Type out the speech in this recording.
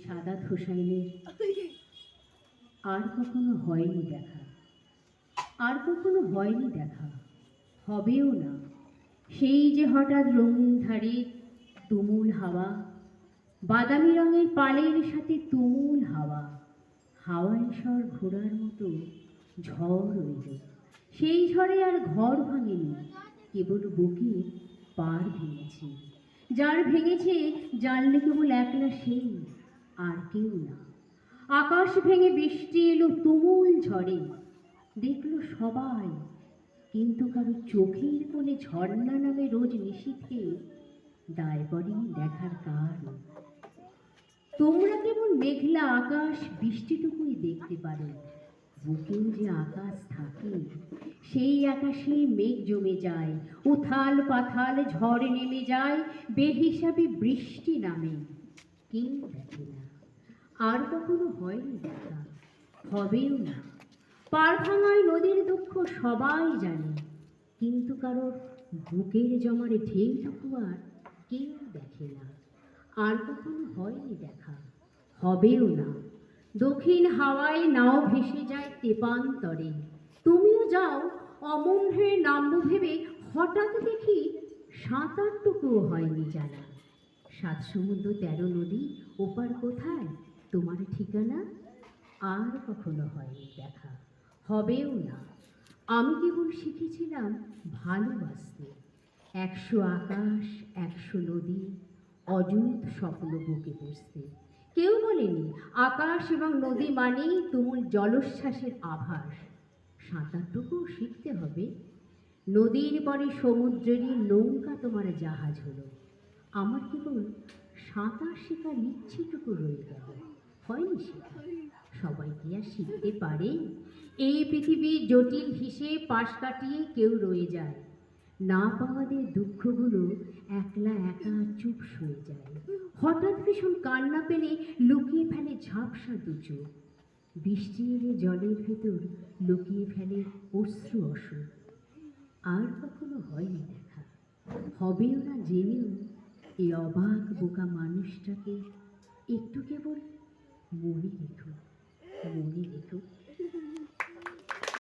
সাদাত হোসাইনের আর কখনো হয়নি দেখা, আর কখনো হয়নি দেখা, হবেও না। সেই যে হঠাৎ রঙিন ধারে তুমুল হাওয়া, বাদামি রঙের পালের সাথে তুমুল হাওয়া, হাওয়ায় স্বর ঘোড়ার মতো ঝড় রইল। সেই ঝড়ে আর ঘর ভাঙেনি, কেবল বুকে পার ভেঙেছে। যার ভেঙেছে জানলে কেবল একলা সেই, আর কেউ না। আকাশ ভেঙে বৃষ্টি এলো তুমুল ঝড়ে, দেখলো সবাই, কিন্তু কারো চোখের কোণে ঝর্ণা নামে রোজ নিশীথে দায় পড়েনি দেখার কার। তোমরা কেবল মেঘলা আকাশ বৃষ্টিটুকুই দেখতে পারো, বুকেও যে আকাশ থাকে, সেই আকাশে মেঘ জমে যায়, উথাল পাথাল ঝড় নেমে যায়, বেহিসাবি বৃষ্টি নামে, কেউ দেখে না। আর কখনো হয়নি দেখা, হবেও না। পাড় ভাঙায় নদীর দুঃখ সবাই জানে, কিন্তু কারোর বুকের জমার ঢেউটুকু আর কেউ দেখে না। আর কখনো হয়নি দেখা, হবেও না। দক্ষিণ হাওয়ায় নাও ভেসে যায় তেপান্তরে, তুমিও যাও অমন হয়ে নামবো ভেবে, হঠাৎ দেখি সাঁতারটুকুও হয়নি জানা। 7 সমুদ্র 13 নদী, ওপার কোথায় তোমার ঠিকানা? আর কখনো হয়নি দেখা, হবেও না। আমি কেবল শিখেছিলাম ভালোবাসতে, 100 আকাশ 100 নদী, অযুত স্বপ্ন বুকে বসতে। কেউ বলেনি আকাশ এবং নদী মানেই তুমুল জলোচ্ছ্বাসের আভাস। সাঁতারটুকুও শিখতে হবে। নদীর পরে সমুদ্রেরই নৌকা তোমার জাহাজ হলো। আমার কেবল সাঁতার শেখার ইচ্ছেটুকু রয়ে গেল, হয়নি শেখা। সবাই কি আর শিখতে পারে? এই পৃথিবীর জটিল হিসেব পাশ কাটিয়ে কেউ রয়ে যায়, না পাওয়াদের দুঃখগুলো একলা একা চুপ সয়ে যায়। হঠাৎ ভীষণ কান্না পেলে লুকিয়ে ফেলে ঝাপসা দুচোখ, বৃষ্টি এলে জলের ভেতর লুকিয়ে ফেলে অশ্রু অসুখ। আর কখনো হয়নি দেখা, হবেও না জেনেও এই অবাক বোকা মানুষটাকে একটু কেবল মনে রেখো, মনে রেখো।